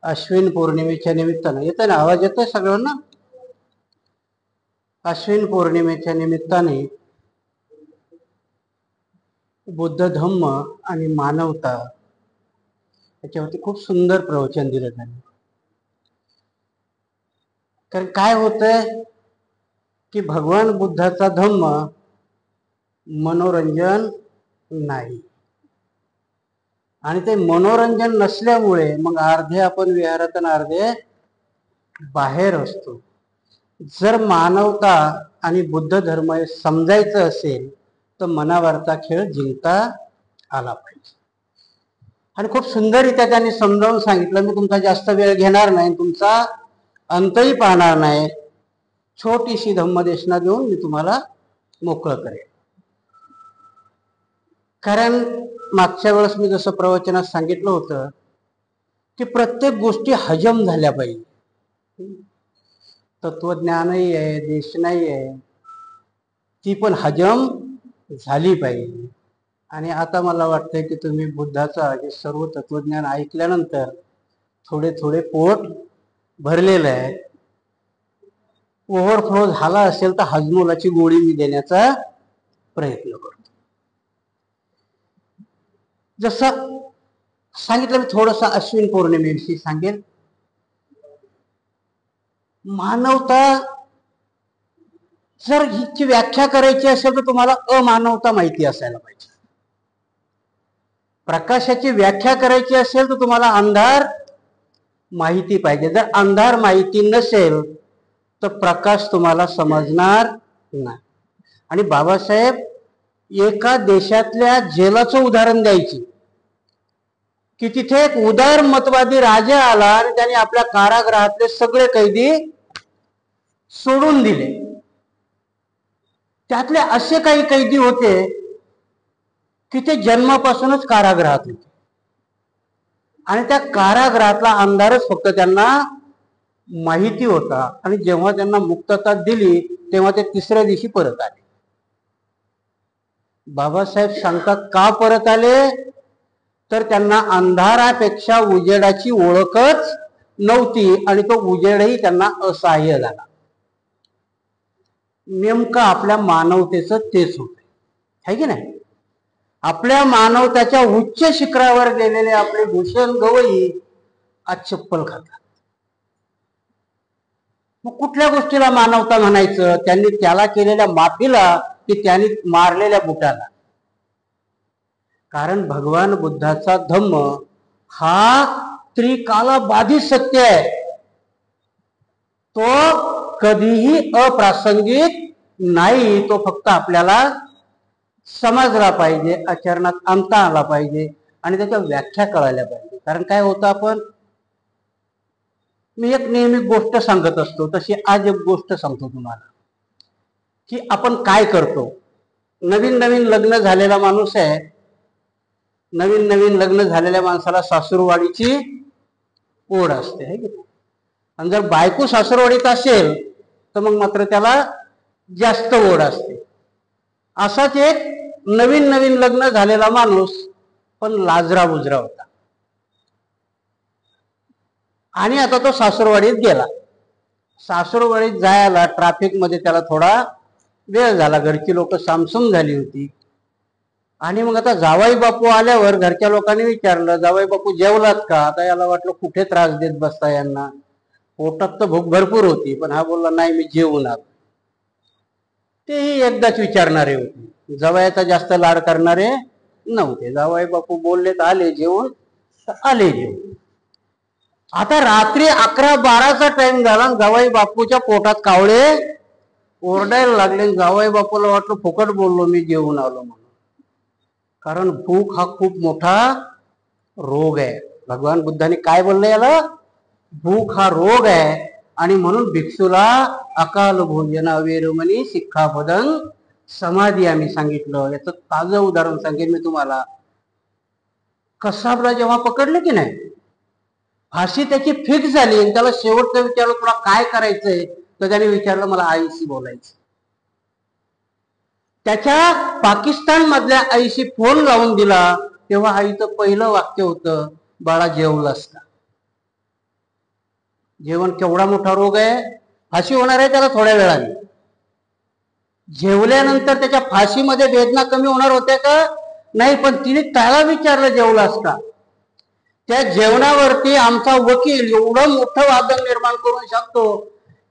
अश्विन पौर्णिमेच्या निमित्तानं येतं ना, आवाज येतोय सगळ्यांना? अश्विन पौर्णिमेच्या निमित्ताने बुद्ध धम्म आणि मानवता याच्यावरती खूप सुंदर प्रवचन दिलं त्यांनी. कारण काय होतंय की भगवान बुद्धाचा धम्म मनोरंजन नाही, आणि ते मनोरंजन नसल्यामुळे मग अर्धे आपण विहारात आणि अर्धे बाहेर असतो. जर मानवता आणि बुद्ध धर्म हे समजायचं असेल तर मनावरचा खेळ जिंकता आला पाहिजे. आणि खूप सुंदररित्या त्यांनी समजावून सांगितलं. मी तुमचा जास्त वेळ घेणार नाही, तुमचा अंतही पाहणार नाही. छोटीशी धम्मदेशना देऊन मी तुम्हाला मोकळं करेन. कारण मागच्या वेळेस मी जसं प्रवचनात सांगितलं होतं की प्रत्येक गोष्टी हजम झाल्या पाहिजे. तत्वज्ञानही आहे, देशनाही आहे, ती पण हजम झाली पाहिजे. आणि आता मला वाटतंय की तुम्ही बुद्धाचा हे सर्व तत्वज्ञान ऐकल्यानंतर थोडे थोडे पोट भरलेलं आहे. ओव्हरफ्लो झाला असेल तर हजमोलाची गोळी मी देण्याचा प्रयत्न करतो. जसं सांगितलं, मी थोडंसं अश्विन पौर्णिमेविषयी सांगेल. मानवता जर हिची व्याख्या करायची असेल तर तुम्हाला अमानवता माहिती असायला पाहिजे. प्रकाशाची व्याख्या करायची असेल तर तुम्हाला अंधार माहिती पाहिजे. जर अंधार माहिती नसेल तर प्रकाश तुम्हाला समजणार नाही. आणि बाबासाहेब एका देशातल्या जेलाचं उदाहरण द्यायची की तिथे एक उदारमतवादी राजा आला आणि त्याने आपल्या कारागृहातले सगळे कैदी सोडून दिले. त्यातले असे काही कैदी होते की ते जन्मापासूनच कारागृहात होते, आणि त्या कारागृहातला अंधारच फक्त त्यांना माहिती होता. आणि जेव्हा त्यांना मुक्तता दिली तेव्हा ते तिसऱ्या दिवशी परत आले. बाबासाहेब सांगतात का परत आले, तर त्यांना अंधारापेक्षा उजेडाची ओळखच नव्हती आणि तो उजेडही त्यांना असहाय्य झाला. नेमकं आपल्या मानवतेचं तेच होत आहे की नाही. आपल्या मानवताच्या उच्च शिखरावर गेलेले आपले भूषण गवई आज चप्पल खातात. मग कुठल्या गोष्टीला मानवता म्हणायचं? त्यांनी त्याला केलेल्या माफीला की त्यांनी मारलेल्या बुटाला. कारण भगवान बुद्धाचा धम्म हा त्रिकालबाधित सत्य आहे. तो कधीही अप्रासंगिक नाही. तो फक्त आपल्याला समजला पाहिजे, आचरणात आणता आला पाहिजे आणि त्याच्या व्याख्या कळायला पाहिजे. कारण काय होतं, मी एक नेहमी गोष्ट सांगत असतो, तशी आज एक गोष्ट सांगतो तुम्हाला की आपण काय करतो. नवीन नवीन लग्न झालेला माणूस आहे. नवीन नवीन लग्न झालेल्या माणसाला सासूरवाडीची ओढ असते है की. आणि जर बायको सासूरवाडीत असेल तर मग मात्र त्याला जास्त ओढ असते. असाच एक नवीन नवीन लग्न झालेला माणूस पण लाजरा बुजरा होता, आणि आता तो सासूरवाडीत गेला. सासूरवाडीत जायला ट्रॅफिक मध्ये त्याला थोडा वेळ झाला. घरची लोक सामसूम झाली होती. आणि मग आता जावाई बापू आल्यावर घरच्या लोकांनी विचारलं, जावाई बापू जेवलात का? आता याला वाटलं कुठे त्रास देत बसता यांना, पोटात तर भूक भरपूर होती. पण हा बोलला नाही मी जेवून आलो. तेही एकदाच विचारणारे होते, जावयाचा जास्त लाड करणारे नव्हते. जावाई बापू बोलले तर आले जेवून, आले जेवून. आता रात्री 11-12चा टाइम झाला. जावाई बापूच्या पोटात कावळे ओरडायला लागले. जावाई बापूला वाटलं फुकट बोललो मी जेवून आलो म्हणून. कारण भूक हा खूप मोठा रोग आहे. भगवान बुद्धाने काय बोललं याला? भूक हा रोग आहे. आणि म्हणून भिक्षूला अकाल भोजन वेरुमणी शिक्षापदं समाधी आम्ही सांगितलं. याचं ताजं उदाहरण सांगेन मी तुम्हाला. कसाबला जेव्हा पकडलं की नाही, फाशी त्याची फिक्स झाली आणि त्याला शेवटचं विचारलं तुला काय करायचंय, तर त्याने विचारलं मला आईशी बोलायचं. त्याच्या पाकिस्तान मधल्या आईशी फोन लावून दिला तेव्हा आईचं पहिलं वाक्य होतं, बाळा जेवलास का? जेवण केवढा मोठा रोग आहे, फाशी होणार आहे त्याला थोड्या वेळाने. जेवल्यानंतर त्याच्या फाशीमध्ये वेदना कमी होणार होत्या का? नाही. पण तिने त्याला विचारलं जेवलास का? त्या जेवणावरती आमचा वकील एवढं मोठं वादन निर्माण करून शकतो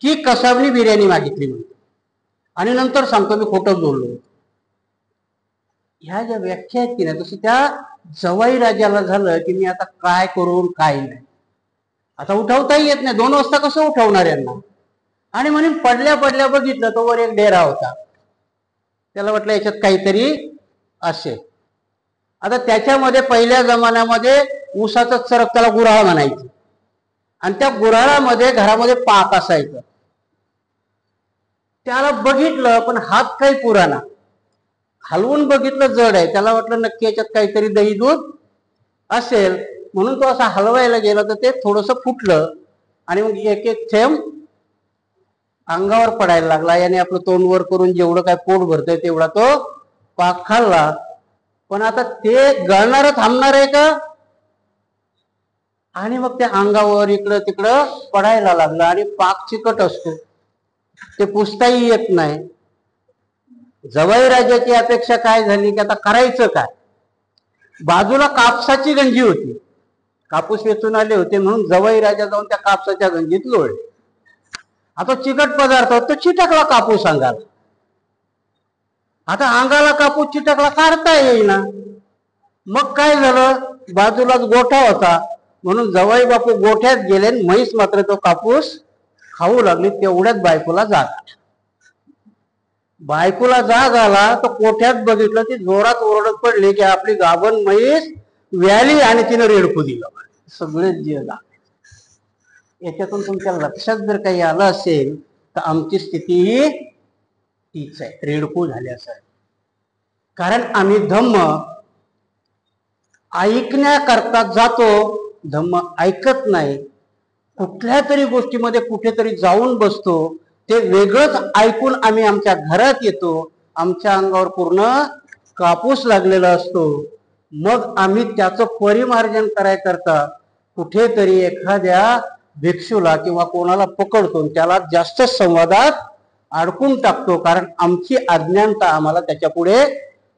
की कसाबनी बिर्याणी मागितली म्हणतो आणि नंतर सांगतो मी खोटं बोललो. ह्या ज्या व्याख्या आहेत की नाही, तसं त्या जवाई राजाला झालं की मी आता काय करून काय नाही, आता उठवताही येत नाही. 2 वाजता कसं उठवणार यांना? आणि म्हणून पडल्या पडल्या बघितलं तो वर एक डेरा होता. त्याला वाटलं याच्यात काहीतरी असेल. आता त्याच्यामध्ये पहिल्या जमान्यामध्ये ऊसाचं चरक त्याला गुऱ्हाळ म्हणायचं आणि त्या गुऱ्हाळामध्ये घरामध्ये पाक असायचं. त्याला बघितलं पण हात काही पुराणा, हलवून बघितलं जड आहे. त्याला वाटलं नक्की याच्यात काहीतरी दही दूध असेल, म्हणून तो असा हलवायला गेला तर ते थोडस फुटलं आणि मग एक एक थेंब अंगावर पडायला लागला. याने आपलं तोंड वर करून जेवढं काय पोट भरतंय तेवढा तो पाक खाल्ला. पण आता ते गळणार थांबणार आहे का? आणि मग त्या अंगावर इकडं तिकडं पडायला लागलं आणि पाक चिकट असतो, ते पुसताही येत नाही. जवाई राजाची अपेक्षा काय झाली की आता करायचं काय? बाजूला कापसाची गंजी होती, कापूस वेचून आले होते म्हणून जवाई राजा जाऊन त्या कापसाच्या गंजीत लोळले. आता चिकट पदार्थ तो चिटकला कापूस अंगाला. आता अंगाला कापूस चिटकला, काढता येईना. मग काय झालं? बाजूलाच गोठा होता म्हणून जवाई बापू गोठ्यात गेले, म्हैस मात्र तो कापूस खाऊ लागली. तेवढ्यात बायकोला जाग आला. बायकोला जाग आला तर कोठ्यात बघितलं, ती जोरात ओरडत पडली की आपली गाभण म्हैस व्याली आणि तिनं रेडकू दिलं. सगळेच जीव झाले. याच्यातून तुमच्या लक्षात जर काही आलं असेल तर आमची स्थिती तीच आहे, रेडकू झाल्यास आहे. कारण आम्ही धम्म ऐकण्याकरता जातो, धम्म ऐकत नाही. कुठल्या तरी गोष्टीमध्ये कुठेतरी जाऊन बसतो, ते वेगळंच ऐकून आम्ही आमच्या घरात येतो. आमच्या अंगावर पूर्ण कापूस लागलेला असतो. मग आम्ही त्याचं परिमार्जन करायकरता कुठेतरी एखाद्या भिक्षूला किंवा कोणाला पकडतो, त्याला जास्त संवादात अडकून टाकतो. कारण आमची अज्ञानता आम्हाला त्याच्या पुढे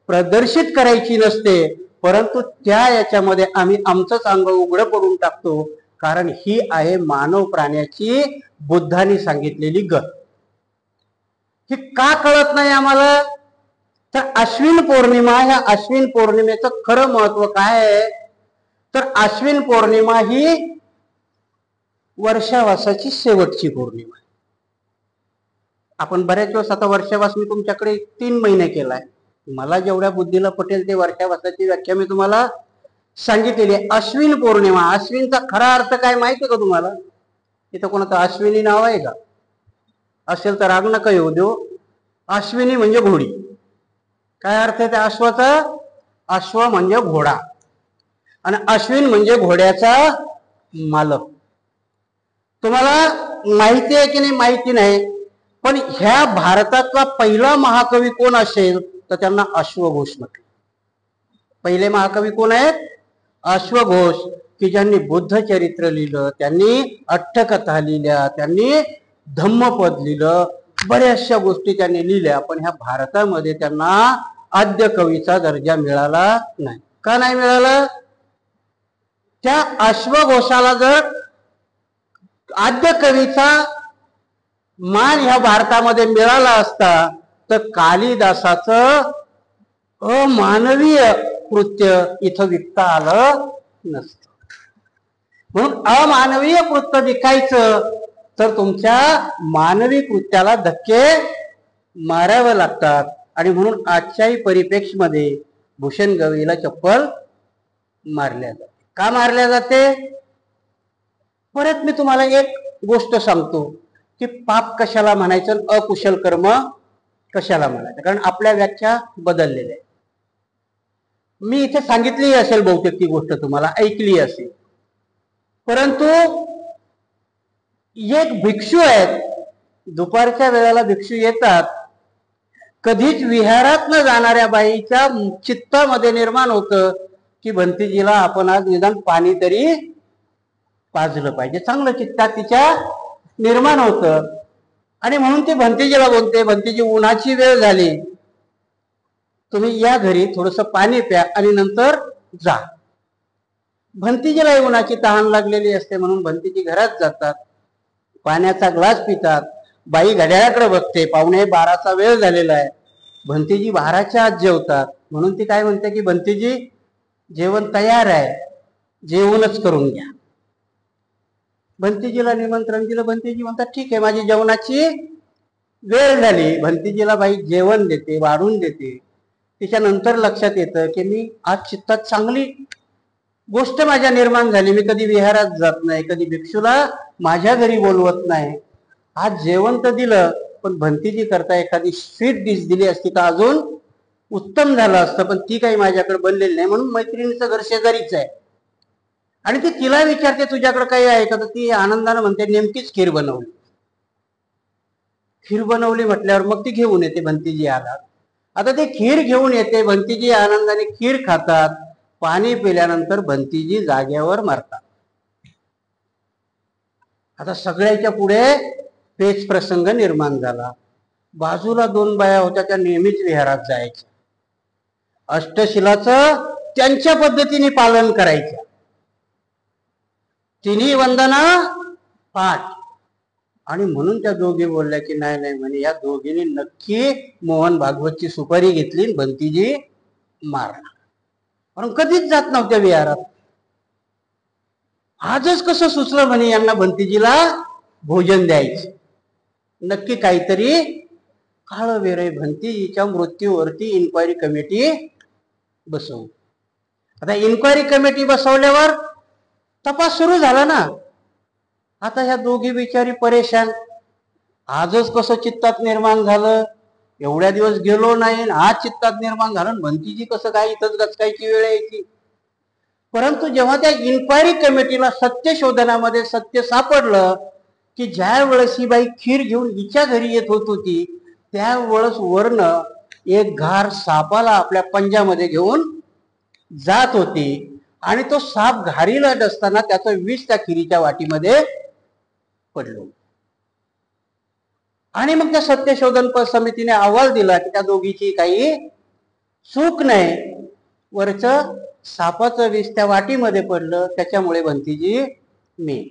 प्रदर्शित करायची नसते, परंतु त्या याच्यामध्ये आम्ही आमचंच अंग उघडं पडून टाकतो. कारण ही आहे मानव प्राण्याची बुद्धाने सांगितलेली गत. ही का कळत नाही आम्हाला? तर अश्विन पौर्णिमा, ह्या अश्विन पौर्णिमेचं खरं महत्व काय आहे? तर अश्विन पौर्णिमा ही वर्षावासाची शेवटची पौर्णिमा. आपण बऱ्याच वेळेस आता वर्षावास मी तुमच्याकडे 3 महिने केलाय. मला जेवढ्या बुद्धीला पटेल ते वर्षावासाची व्याख्या मी तुम्हाला सांगितलेली आहे. अश्विन पौर्णिमा, अश्विनचा खरा अर्थ काय माहिती आहे का तुम्हाला? इथं कोणाचं अश्विनी नाव आहे का? असेल तर राग नका येऊ देऊ. अश्विनी म्हणजे घोडी. काय अर्थ आहे त्या अश्वाचा? अश्व म्हणजे घोडा आणि अश्विन म्हणजे घोड्याचा मालक. तुम्हाला माहिती आहे की नाही माहिती नाही, पण ह्या भारतातला पहिला महाकवी कोण असेल तर त्यांना अश्वघोष म्हटलं. पहिले महाकवी कोण आहेत? अश्वघोष, की ज्यांनी बुद्ध चरित्र लिहिलं, त्यांनी अट्टकथा लिहिल्या, त्यांनी धम्मपद लिहिलं, बऱ्याचशा गोष्टी त्यांनी लिहिल्या. पण ह्या भारतामध्ये त्यांना आद्य कवीचा दर्जा मिळाला नाही. का नाही मिळाला? त्या अश्वघोषाला जर आद्य कवीचा मान ह्या भारतामध्ये मिळाला असता तर कालिदासाचं अमानवीय कृत्य इथं विकता आलं नसतं. म्हणून अमानवीय कृत्य विकायचं तर तुमच्या मानवी कृत्याला धक्के मारावे लागतात. आणि म्हणून आजच्याही परिप्रेक्षमध्ये भूषण गवईला चप्पल मारल्या जाते. का मारल्या जाते? परत मी तुम्हाला एक गोष्ट सांगतो की पाप कशाला म्हणायचं, अकुशल कर्म कशाला म्हणायचं, कारण आपल्या व्याख्या बदललेल्या आहेत. मी इथे सांगितली असेल बहुतेक ती गोष्ट, तुम्हाला ऐकली असेल. परंतु एक भिक्षू आहेत, दुपारच्या वेळेला भिक्षू येतात. कधीच विहारात न जाणाऱ्या बाईच्या चित्तामध्ये निर्माण होतं की भंतीजीला आपण आज निदान पाजलं पाहिजे, चांगलं चित्तात तिच्या निर्माण होतं. आणि म्हणून ते भंतेजीला बोलते, भंतेजी उन्हाची वेळ झाली, तुम्ही या घरी थोडस पाणी प्या आणि नंतर जा. भंतीजीला उन्हाची तहान लागलेली असते म्हणून भंतीजी घरात जातात, पाण्याचा ग्लास पितात. बाई घड्याळाकडे बघते, 11:15चा वेळ झालेला आहे. भंतीजी 12च्या आत जेवतात म्हणून ती काय म्हणते की भंतीजी जेवण तयार आहे, जेवणच करून घ्या. भंतीजीला निमंत्रण दिलं. भंतीजी म्हणतात ठीक आहे, माझी जेवणाची वेळ झाली. भंतीजीला बाई जेवण देते, वाढून देते. त्याच्यानंतर लक्षात येतं की मी आज चित्तात चांगली गोष्ट माझ्या निर्माण झाली. मी कधी विहारात जात नाही, कधी भिक्षूला माझ्या घरी बोलवत नाही. आज जेवण तर दिलं, पण भंतीजी करता एखादी स्वीट डिश दिली असती तर अजून उत्तम झालं असतं, पण ती काही माझ्याकडे बनलेली नाही. म्हणून मैत्रिणीचं घर शेजारीच आहे आणि ती तिला विचारते तुझ्याकडे काही आहे का, तर ती आनंदानं म्हणते नेमकीच खीर बनवली. खीर बनवली म्हटल्यावर मग ती घेऊन येते. भंतीजी आला, आता ते खीर घेऊन येते. भंतीजी आनंदाने खीर खातात. पाणी पिल्यानंतर भंतीजी जाग्यावर मारतात. आता सगळ्याच्या पुढे पेच प्रसंग निर्माण झाला. बाजूला 2 बाया होत्या, त्या नेहमीच विहारात जायच्या, अष्टशिलाचं त्यांच्या पद्धतीने पालन करायच्या. तिन्ही वंदना पाठ. आणि म्हणून त्या दोघी बोलल्या की नाही नाही म्हणे, या दोघींनी नक्की मोहन भागवतची सुपारी घेतली, भंतीजी मारला. पण कधीच जात नव्हत्या विहारात. आजच कसं सुचलं म्हणे यांना भंतीजीला भोजन द्यायचं. नक्की काहीतरी काळ वेरे. भंतीजीच्या मृत्यूवरती इन्क्वायरी कमिटी बसवू. आता इन्क्वायरी कमिटी बसवल्यावर तपास सुरू झाला ना. आता ह्या दोघी बिचारी परेशान. आजच कसं चित्तात निर्माण झालं, एवढ्या दिवस गेलो नाही, आज चित्तात निर्माण झालं, भंतीजी कसं काय इथंच गचकायची वेळ यायची. परंतु जेव्हा त्या इन्क्वायरी कमिटीला सत्य शोधनामध्ये सत्य सापडलं की ज्या वेळेस ही बाई खीर घेऊन हिच्या घरी येत होत होती, त्यावेळेस वर्ण एक घार सापाला आपल्या पंजामध्ये घेऊन जात होती आणि तो साप घारीला असताना त्याचं विष त्या खिरीच्या वाटीमध्ये पडलं. आणि मग त्या सत्यशोधन समितीने अहवाल दिला की त्या दोघीची काही चूक नाही, वरच सापाचं विष त्या वाटीमध्ये पडलं, त्याच्यामुळे भंतीजी मी.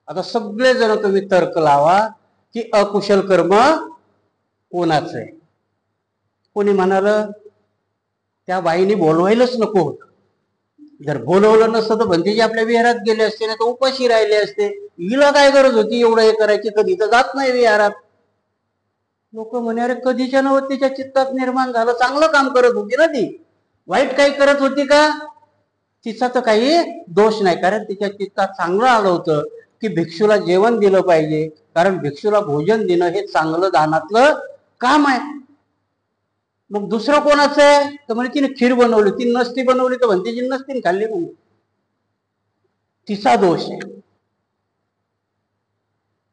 आता सगळे जण तुम्ही तर्क लावा की अकुशल कर्म कोणाचं आहे. कोणी म्हणाल त्या बाईने बोलवायलाच नको होतं, जर बोलवलं नसतं तर भंतीजी आपल्या विहारात गेले असते, नाही तर उपाशी राहिले असते. हिला काय गरज होती एवढं हे करायची, कधी तर जात नाही विहारात. लोक म्हणे अरे कधीच्या नव्हत तिच्या चित्तात निर्माण झालं, चांगलं काम करत होती ना ती, वाईट काही करत होती का. तिचा तर काही दोष नाही, कारण तिच्या चित्तात चांगलं आलं होतं की भिक्षूला जेवण दिलं पाहिजे, कारण भिक्षूला भोजन देणं हे चांगलं दानातलं काम आहे. मग दुसरं कोणाचं आहे तर म्हणजे तिने खीर बनवली, ती नसती बनवली तर भंतीजी नसती खाल्ली, म्हणून तिचा दोष आहे.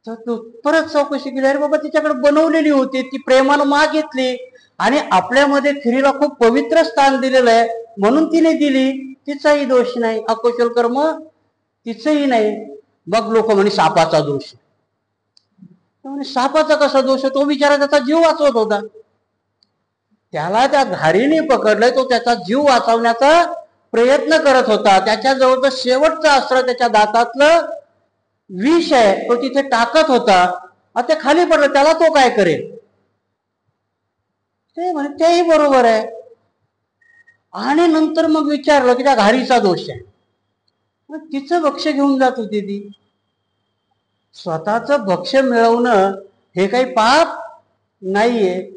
तर परत चौकशी केली, अरे बाबा तिच्याकडे बनवलेली होती, ती प्रेमानं मागितली आणि आपल्यामध्ये खिरीला खूप पवित्र स्थान दिलेलं आहे म्हणून तिने दिली, तिचाही दोष नाही. अकुशल कर्म तिचंही नाही. मग लोक म्हणे सापाचा दोष. सापाचा कसा दोष, तो बिचारा त्याचा जीव वाचवत होता, त्याला त्या घारीने पकडलंय, तो त्याचा जीव वाचवण्याचा प्रयत्न करत होता. त्याच्याजवळ शेवटचं अस्त्र, त्याच्या दातातलं विष आहे, तो तिथे टाकत होता. आता ते खाली पडलं, त्याला तो काय करेल. ते म्हणे तेही बरोबर आहे. आणि नंतर मग विचारलं की त्या घारीचा दोष आहे. मग तिचं भक्ष घेऊन जात होती ती. स्वतःच भक्ष मिळवणं हे काही पाप नाहीये.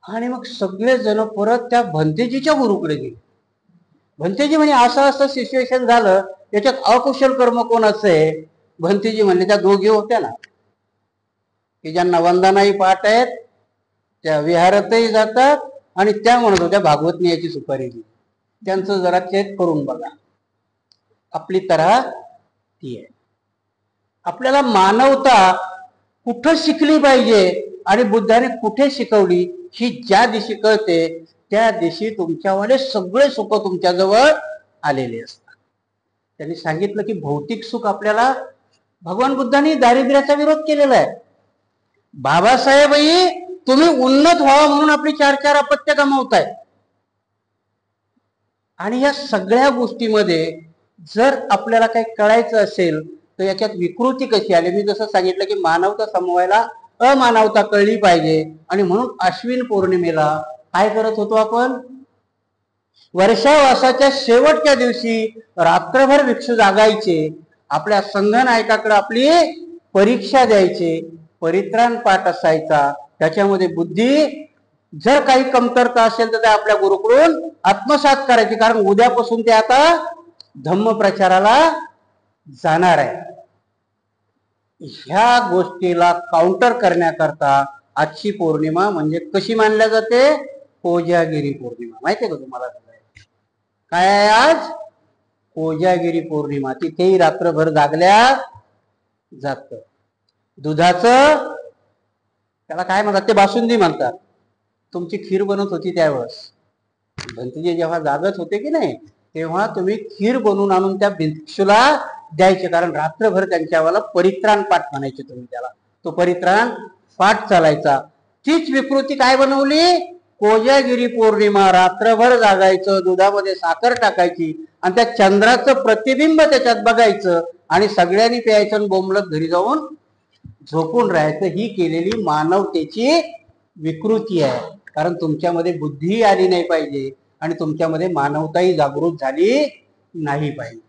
आणि मग सगळे जण परत त्या भंतेजीच्या गुरुकडे गेले. भंतेजी म्हणे असं असं सिच्युएशन झालं, याच्यात अकुशल कर्म कोणाचं आहे. भंतेजी म्हणले त्या दोघी होत्या ना की ज्यांना वंदनाही पाठ आहेत, त्या विहारातही जातात आणि त्या म्हणत होत्या भागवतनी याची सुपारी दिली, त्यांचं जरा चेक करून बघा. आपली तऱ्हा ती आहे. आपल्याला मानवता कुठं शिकली पाहिजे आणि बुद्धाने कुठे शिकवली ही ज्या दिवशी कळते त्या दिवशी तुमच्यावाले सगळे सुख तुमच्याजवळ आलेले असतात. त्यांनी सांगितलं की भौतिक सुख आपल्याला, भगवान बुद्धांनी दारिद्र्याचा विरोध केलेला आहे. बाबासाहेबही तुम्ही उन्नत व्हावं म्हणून आपली 4-4 अपत्य गमावताय. आणि या सगळ्या गोष्टीमध्ये जर आपल्याला काही कळायचं असेल तर याच्यात विकृती कशी आली. मी जसं सांगितलं की मानवता समवायला अमानवता कळली पाहिजे. आणि म्हणून अश्विन पौर्णिमेला काय करत होतो आपण, वर्षावासाच्या शेवटच्या दिवशी रात्रभर भिक्षू जागायचे, आपल्या संघनायकाकडे आपली परीक्षा द्यायचे, परित्राण पाठ असायचा, त्याच्यामध्ये बुद्धी जर काही कमतरता असेल तर ते आपल्या गुरुकडून आत्मसात करायची. कारण उद्यापासून ते आता धम्म प्रचाराला जाणार आहे. ह्या गोष्टीला काउंटर करण्याकरता आजची पौर्णिमा म्हणजे कशी मानल्या जाते, कोजागिरी पौर्णिमा. माहितीये का तुम्हाला काय आहे आज, कोजागिरी पौर्णिमा. तिथेही रात्रभर जागल्या जात. दुधाचं त्याला काय म्हणतात ते बासुंदी म्हणतात. तुमची खीर बनत होती त्यावेळेस भंतीजी जेव्हा जागत होते की नाही, तेव्हा तुम्ही खीर बनवून आणून त्या भिक्षूला द्यायचे. कारण रात्रभर त्यांच्यावाला परित्राण पाठ म्हणायचे तुम्ही त्याला, तो परित्राण पाठ चालायचा. तीच विकृती काय बनवली, कोजागिरी पौर्णिमा. रात्रभर जागायचं, दुधामध्ये साखर टाकायची आणि त्या चंद्राचं प्रतिबिंब त्याच्यात बघायचं आणि सगळ्यांनी प्यायचं आणि बोंबलत घरी जाऊन झोपून राहायचं. ही केलेली मानवतेची विकृती आहे. कारण तुमच्यामध्ये बुद्धी आली नाही पाहिजे आणि तुमच्यामध्ये मानवताही जागृत झाली नाही पाहिजे.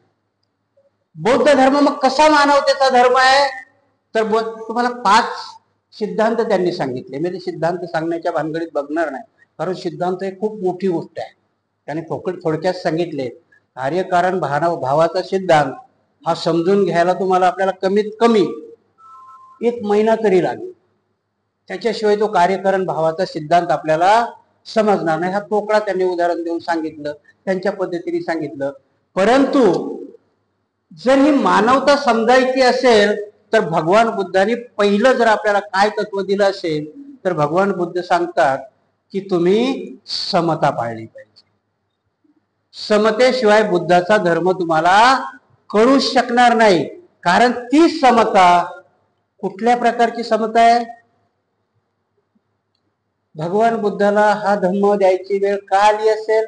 बौद्ध धर्म मग कसा मानवतेचा धर्म आहे, तर तुम्हाला 5 सिद्धांत त्यांनी सांगितले. मी ते सिद्धांत सांगण्याच्या भानगडीत बघणार नाही, कारण सिद्धांत ही खूप मोठी गोष्ट आहे. त्यांनी थोडक्यात सांगितले. कार्यकारण भावाचा सिद्धांत हा समजून घ्यायला तुम्हाला आपल्याला कमीत कमी 1 महिना तरी लागेल. त्याच्याशिवाय तो कार्यकारण भावाचा सिद्धांत आपल्याला समजणार नाही. हा पोकळा त्यांनी उदाहरण देऊन सांगितलं, त्यांच्या पद्धतीने सांगितलं. परंतु जर ही मानवता समजायची असेल तर भगवान बुद्धांनी पहिलं जर आपल्याला काय तत्व दिलं असेल तर भगवान बुद्ध सांगतात की तुम्ही समता पाळली पाहिजे. समतेशिवाय बुद्धाचा धर्म तुम्हाला कळू शकणार नाही. कारण ती समता कुठल्या प्रकारची समता आहे, भगवान बुद्धाला हा धम्म द्यायची वेळ का आली असेल.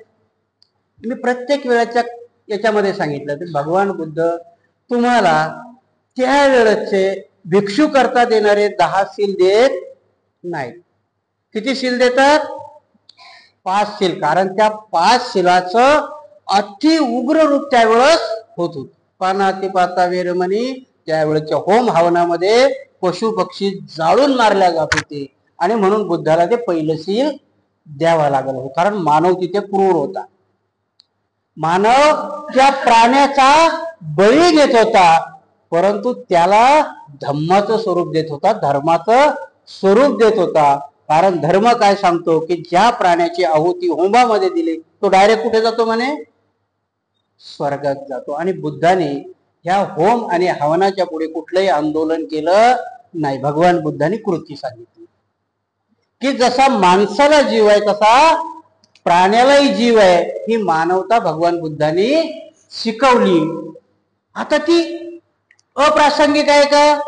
मी प्रत्येक वेळेच्या याच्यामध्ये सांगितलं की भगवान बुद्ध तुम्हाला त्या वेळेचे भिक्षू करता देणारे 10 शील देत नाही. किती शील देतात, 5 शील. कारण त्या 5 शीलाचं अति उग्र रूप त्यावेळेस होत होत. पानातिपाता वेरमणी त्यावेळेच्या होम हवनामध्ये पशु पक्षी जाळून मारल्या जात होते आणि म्हणून बुद्धाला ते पहिलं शील द्यावं लागलं होतं. कारण मानव तिथे क्रूर होता. मानव त्या प्राण्याचा बळी घेत होता, परंतु त्याला धम्माचं स्वरूप देत होता, धर्माचं स्वरूप देत होता. कारण धर्म काय सांगतो की ज्या प्राण्याची आहुती होमामध्ये दिली तो डायरेक्ट कुठे जातो म्हणे, स्वर्गात जातो. आणि बुद्धाने ह्या होम आणि हवनाच्या पुढे कुठलंही आंदोलन केलं नाही. भगवान बुद्धांनी कृती सांगितली की जसा माणसाला जीव आहे तसा प्राण्यालाही जीव आहे. ही मानवता भगवान बुद्धांनी शिकवली. आता ती अप्रासंगिक आहे का,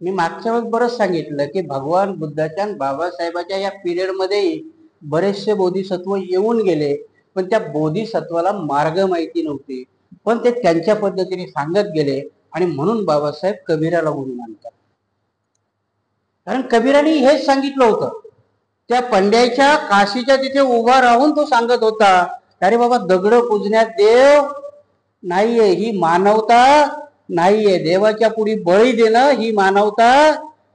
मी मागच्या वेळेस बरंच सांगितलं की भगवान बुद्धाच्या आणि बाबासाहेबाच्या या पिरियड मध्ये बरेचसे बोधिसत्व येऊन गेले, पण त्या बोधिसत्वाला मार्ग माहिती नव्हते, पण ते त्यांच्या पद्धतीने सांगत गेले. आणि म्हणून बाबासाहेब कबीराला गुरु मानतात. कारण कबीराने हेच सांगितलं होतं. त्या पंड्याच्या काशीच्या तिथे उभा राहून तो सांगत होता, अरे बाबा दगड पूजण्यात देव नाहीये, ही मानवता नाहीये. देवाच्या पुढे बळी देणं ही मानवता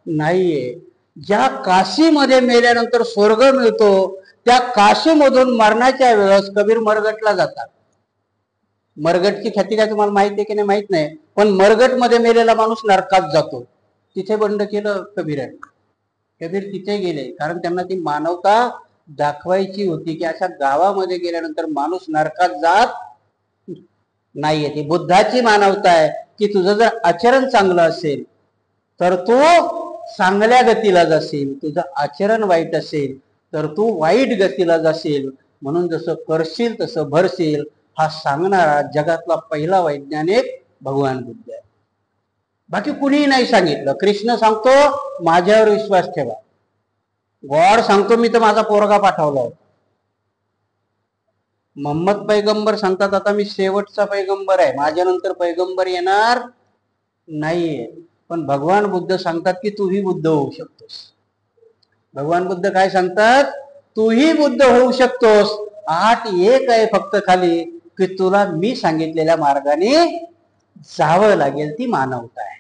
नाहीये. ज्या काशीमध्ये मेल्यानंतर स्वर्ग मिळतो त्या काशीमधून मरणाच्या वेळेस कबीर मरगटला जातात. मरगटची ख्याती काय तुम्हाला माहिती आहे की नाही माहित नाही, पण मरगट मध्ये मेलेला माणूस नरकात जातो. तिथे बंड केलं कबीराने. कबीर तिथे गेले कारण त्यांना ती मानवता दाखवायची होती की अशा गावामध्ये गेल्यानंतर माणूस नरकात जात नाहीये. ती बुद्धाची मानवता आहे की तुझं जर आचरण चांगलं असेल तर तू चांगल्या गतीला जाशील, तुझं आचरण वाईट असेल तर तू वाईट गतीला जाशील. म्हणून जसं करशील तसं भरशील, हा सांगणारा जगातला पहिला वैज्ञानिक भगवान बुद्ध आहे. बाकी कुणीही नाही सांगितलं. कृष्ण सांगतो माझ्यावर विश्वास ठेवा. गॉड सांगतो मी तर माझा पोरगा पाठवला होता. मोहम्मद पैगंबर सांगतात आता मी शेवटचा पैगंबर आहे, माझ्यानंतर पैगंबर येणार नाहीये. पण भगवान बुद्ध सांगतात की तूही बुद्ध होऊ शकतोस. भगवान बुद्ध काय सांगतात? तूही बुद्ध होऊ शकतोस. आठ एक आहे फक्त खाली की तुला मी सांगितलेल्या मार्गाने जावं लागेल. ती मानवता आहे.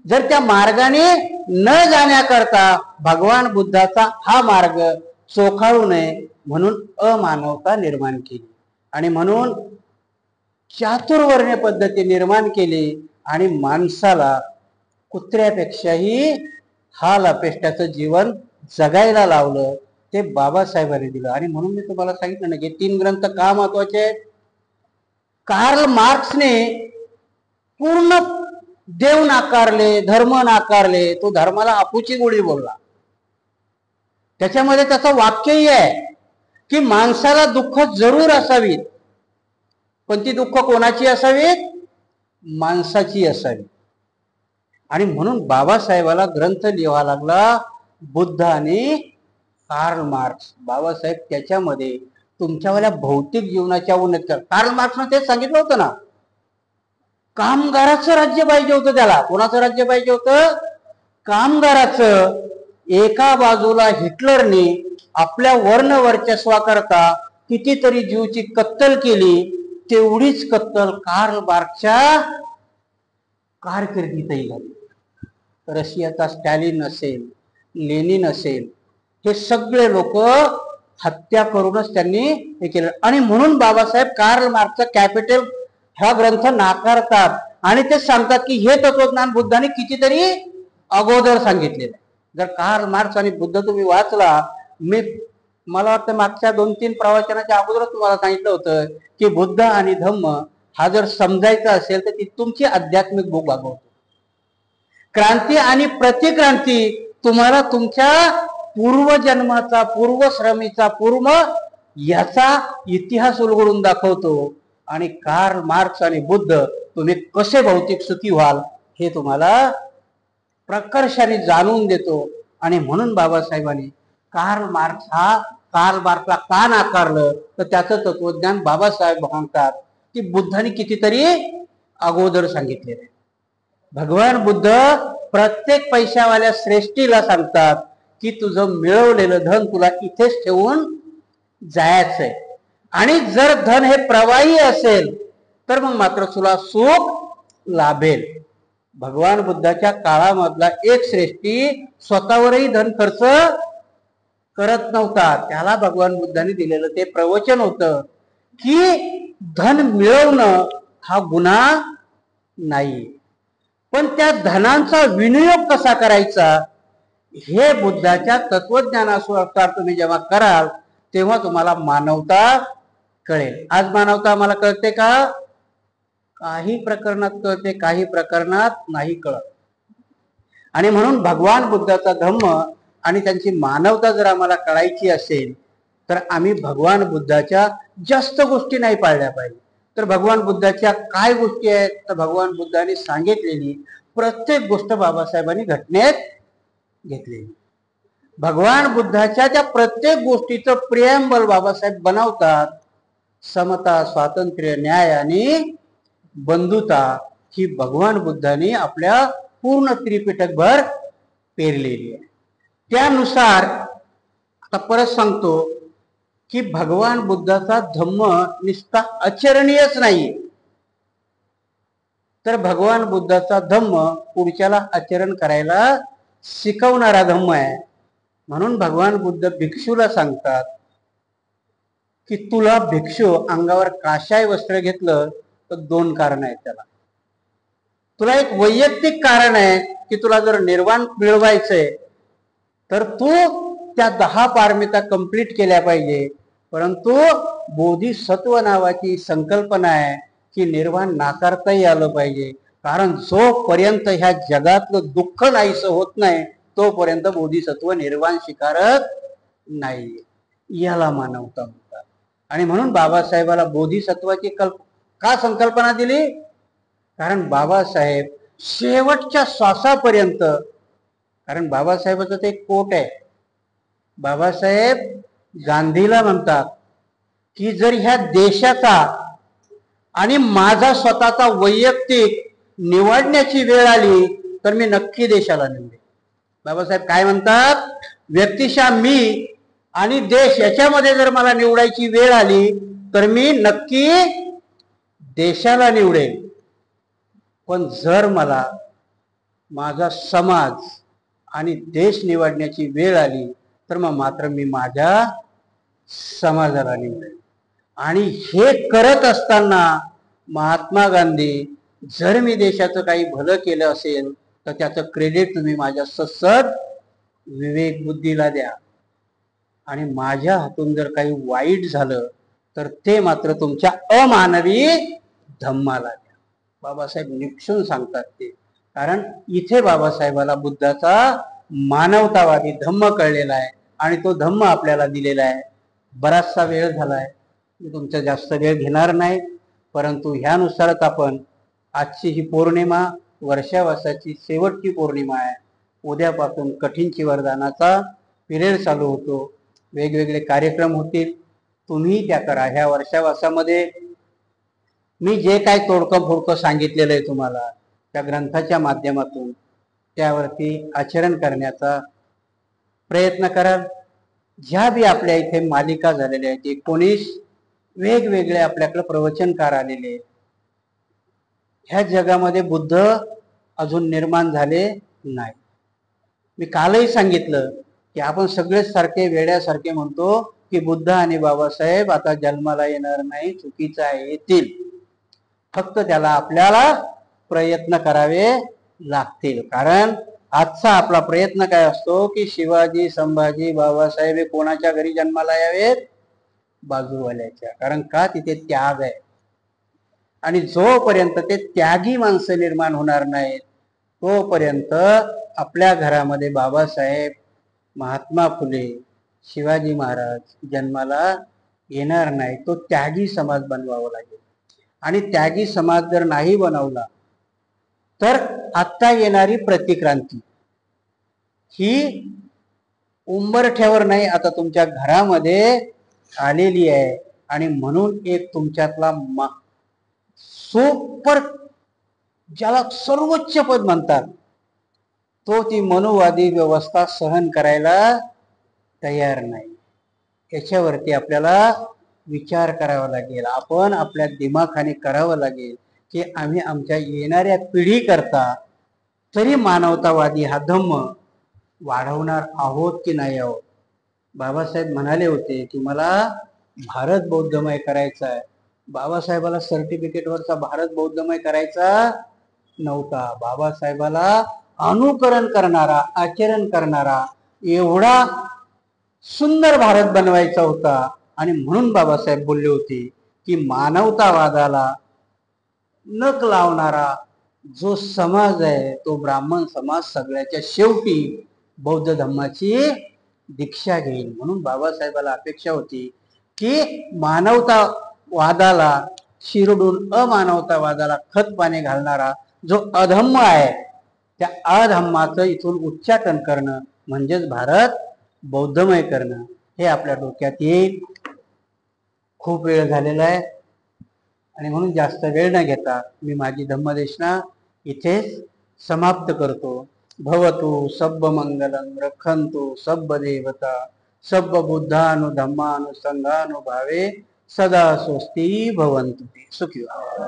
जर त्या मार्गाने न जाण्याकरता भगवान बुद्धाचा हा मार्ग चोखाळू नये म्हणून अमानवता निर्माण केली आणि म्हणून चातुर्वर्ण्य पद्धती निर्माण केली आणि माणसाला कुत्र्यापेक्षाही हाल अपेष्टाचं जीवन जगायला लावलं. ते बाबासाहेबांनी दिलं. आणि म्हणून मी तुम्हाला सांगितलं ना की 3 ग्रंथ का महत्वाचे आहेत. कार्ल मार्क्सने पूर्ण देव नाकारले, धर्म नाकारले. तो धर्माला अपूची गोळी बोलला. त्याच्यामध्ये त्याचं वाक्यही आहे की माणसाला दुःख जरूर असावीत, पण ती दुःख कोणाची असावीत? माणसाची असावी. आणि म्हणून बाबासाहेबाला ग्रंथ लिहावा लागला बुद्ध आणि कार्ल मार्क्स. बाबासाहेब त्याच्यामध्ये तुमच्यावाल्या भौतिक जीवनाच्या उन्नती कर. कार्ल मार्क्सने तेच सांगितलं होतं ना, कामगाराचं राज्य पाहिजे होतं त्याला. कोणाचं राज्य पाहिजे होतं? कामगाराचं. एका बाजूला हिटलरने आपल्या वर्ण वर्चस्वाकरता कितीतरी जीवची कत्तल केली. तेवढीच कत्तल कार्ल मार्क्सच्या कारकिर्दीतही झाली. रशियाचा स्टॅलिन असेल, लेनिन असेल, हे सगळे लोक हत्या करूनच त्यांनी हे केलं. आणि म्हणून बाबासाहेब कार्ल मार्क्सचा कॅपिटल हा ग्रंथ नाकारतात आणि ते सांगतात की हे तत्वज्ञान बुद्धाने कितीतरी अगोदर सांगितलेलं. जर कार्ल मार्क्स आणि बुद्ध तुम्ही वाचला, मला वाटतं मागच्या 2-3 प्रवचनाच्या अगोदर तुम्हाला सांगितलं होतं की बुद्ध आणि धम्म हा जर समजायचा असेल तर ती तुमची आध्यात्मिक भूक भागवतो. क्रांती आणि प्रतिक्रांती तुम्हाला तुमच्या पूर्वजन्माचा, पूर्वश्रमीचा, पूर्व याचा इतिहास उलगडून दाखवतो. आणि कार्ल मार्क्स आणि बुद्ध तुम्ही कसे भौतिक सुखी व्हाल हे तुम्हाला प्रकर्षाने जाणून देतो. आणि म्हणून बाबासाहेबांनी कार्ल मार्क्सला का नाकारलं तर त्याचं तत्वज्ञान बाबासाहेब सांगतात की बुद्धाने कितीतरी अगोदर सांगितलेले. भगवान बुद्ध प्रत्येक पैशावाल्या श्रेष्ठीला सांगतात की तुझं मिळवलेलं धन तुला इथेच ठेवून जायचंय आणि जर धन हे प्रवाही असेल तर मग मात्र तुला सुख लाभेल. भगवान बुद्धाच्या काळामधला एक श्रेष्ठी स्वतःवरही धन खर्च करत नव्हता. त्याला भगवान बुद्धाने दिलेलं ते प्रवचन होतं की धन मिळवणं हा गुन्हा नाही, पण त्या धनांचा विनियोग कसा करायचा हे बुद्धाच्या तत्वज्ञानानुसार तुम्ही जेव्हा कराल तेव्हा तुम्हाला मानवता कळेल. आज मानवता आम्हाला कळते का? काही प्रकरणात कळते, काही प्रकरणात नाही कळत. आणि म्हणून भगवान बुद्धाचा धम्म आणि त्यांची मानवता जर आम्हाला कळायची असेल तर आम्ही भगवान बुद्धाच्या जास्त गोष्टी नाही पाळल्या पाहिजे. तर भगवान बुद्धाच्या काय गोष्टी आहेत तर भगवान बुद्धाने सांगितलेली प्रत्येक गोष्ट बाबासाहेबांनी घटनेत घेतलेली. भगवान बुद्धाच्या त्या प्रत्येक गोष्टीचं प्रिएम्बल बाबासाहेब बनवतात. समता, स्वातंत्र्य, न्याय आणि बंधुता ही भगवान बुद्धाने आपल्या पूर्ण त्रिपिटकभर पेरलेली आहे. त्यानुसार आता परत सांगतो की भगवान बुद्धाचा धम्म नुसता आचरणीयच नाही, तर भगवान बुद्धाचा धम्म पुढच्याला आचरण करायला शिकवणारा धम्म आहे. म्हणून भगवान बुद्ध भिक्षूला सांगतात की तुला भिक्षू अंगावर काशाय वस्त्र घेतलं तर 2 कारण आहेत त्याला. तुला एक वैयक्तिक कारण आहे की तुला जर निर्वाण मिळवायचंय तर तू त्या 10 पारमिता कंप्लीट केल्या पाहिजे. परंतु बोधिसत्व नावाची संकल्पना आहे की निर्वाण नाकारताही आलं पाहिजे, कारण जोपर्यंत ह्या जगातलं दुःख नाहीसं होत नाही तोपर्यंत बोधिसत्व निर्वाण स्वीकारत नाही. याला मानवता म्हणतात. आणि म्हणून बाबासाहेबाला बोधिसत्वाची का संकल्पना दिली? कारण बाबासाहेब शेवटच्या श्वासापर्यंत, कारण बाबासाहेबाचं ते एक कोट आहे, बाबासाहेब गांधीला म्हणतात की जर ह्या देशाचा आणि माझा स्वतःचा वैयक्तिक निवडण्याची वेळ आली तर मी नक्की देशाला निवडेन. बाबासाहेब काय म्हणतात? व्यक्तिशः मी आणि देश याच्यामध्ये जर मला निवडायची वेळ आली तर मी नक्की देशाला निवडेन. पण जर मला माझा समाज आणि देश निवडण्याची वेळ आली तर मग मात्र मी माझ्या समाजाला निवडेन. आणि हे करत असताना महात्मा गांधी, जर मी देशाचं काही भलं केलं असेल तर त्याचं क्रेडिट तुम्ही माझ्या सद्सद विवेक बुद्धीला द्या, आणि माझ्या हातून जर काही वाईट झालं तर ते मात्र तुमच्या अमानवी धम्माला द्या. बाबासाहेब निक्षून सांगतात ते. कारण इथे बाबासाहेबाला बुद्धाचा मानवतावादी धम्म कळलेला आहे आणि तो धम्म आपल्याला दिलेला आहे. बराचसा वेळ झालाय, मी तुमचा जास्त वेळ घेणार नाही, परंतु ह्यानुसारच आपण आजची ही पौर्णिमा वर्षावासाची शेवटची पौर्णिमा आहे. उद्यापासून कठीणची वरदानाचा पिरियड चालू होतो. वेगवेगळे कार्यक्रम होतील, तुम्ही त्या करा. ह्या वर्षावासामध्ये मी जे काय तोडकं फोडकं सांगितलेलं आहे तुम्हाला त्या ग्रंथाच्या माध्यमातून त्यावरती आचरण करण्याचा प्रयत्न कराल. ज्या बी आपल्या इथे मालिका झालेल्या आहेत, 19 वेगवेगळे आपल्याकडे प्रवचनकार आलेले. ह्या जगामध्ये बुद्ध अजून निर्माण झाले नाही. मी कालही सांगितलं की आपण सगळेच सारखे वेड्यासारखे म्हणतो की बुद्ध आणि बाबासाहेब आता जन्माला येणार नाही, चुकीचं आहे, येतील. फक्त त्याला आपल्याला प्रयत्न करावे लागतील. कारण आजचा आपला प्रयत्न काय असतो की शिवाजी, संभाजी, बाबासाहेब हे कोणाच्या घरी जन्माला यावेत? बाजूवाल्याच्या. कारण का? तिथे त्याग आहे. आणि जोपर्यंत ते त्यागी माणसं निर्माण होणार नाहीत तोपर्यंत आपल्या घरामध्ये बाबासाहेब, महात्मा फुले, शिवाजी महाराज जन्माला येणार नाही. तो त्यागी समाज बनवावा लागेल. आणि त्यागी समाज जर नाही बनवला तर आता येणारी प्रतिक्रांती ही उंबरठ्यावर नाही, आता तुमच्या घरामध्ये आलेली आहे. आणि म्हणून एक तुमच्यातला सुपर, ज्याला सर्वोच्च पद म्हणतात, तो ती मनुवादी व्यवस्था सहन करायला तयार नाही. याच्यावरती आपल्याला विचार करावा लागेल. आपण आपल्या दिमाखाने करावं लागेल की आम्ही आमच्या येणाऱ्या पिढी करता तरी मानवतावादी हा धम्म वाढवणार आहोत की नाही आहोत. बाबासाहेब म्हणाले होते की मला भारत बौद्धमय करायचा आहे. बाबासाहेबाला सर्टिफिकेटवरचा भारत बौद्धमय करायचा नव्हता. बाबासाहेबाला अनुकरण करणारा, आचरण करणारा एवढा सुंदर भारत बनवायचा होता. आणि म्हणून बाबासाहेब बोलले होते की मानवतावादाला नख लावणारा जो समाज आहे तो ब्राह्मण समाज सगळ्याच्या शेवटी बौद्ध धम्माची दीक्षा घेईल. म्हणून बाबासाहेबाला अपेक्षा होती की मानवतावादाला शिरडून अमानवतावादाला खत पाणी घालणारा जो अधम्म आहे त्या अधम्माचं इथून उच्चाटन करणं म्हणजेच भारत बौद्धमय करणं हे आपल्या डोक्यात येईल. खूप वेळ झालेला आहे आणि म्हणून जास्त वेळ न घेता मी माझी धम्मदेशना इथेच समाप्त करतो. भवतु सब्ब मंगलम रक्षन्तु सब्ब देवता सब्ब बुद्धानु धम्मानु संघानु भावे सदा स्वस्ति भवन्तु. सुखी व्हा.